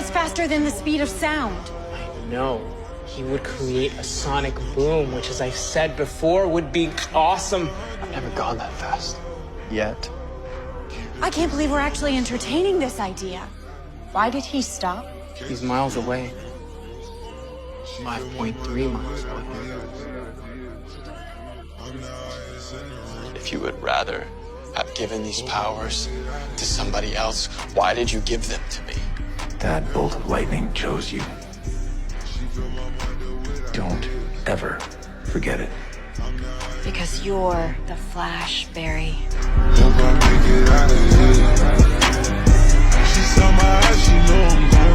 That's faster than the speed of sound. I know. He would create a sonic boom, which, as I've said before, would be awesome. I've never gone that fast. Yet. I can't believe we're actually entertaining this idea. Why did he stop? He's miles away. 5.3 miles away. If you would rather have given these powers to somebody else, why did you give them to me? That bolt of lightning chose you. Don't ever forget it. Because you're the Flash, Barry. She saw my eyes, she know I'm gone.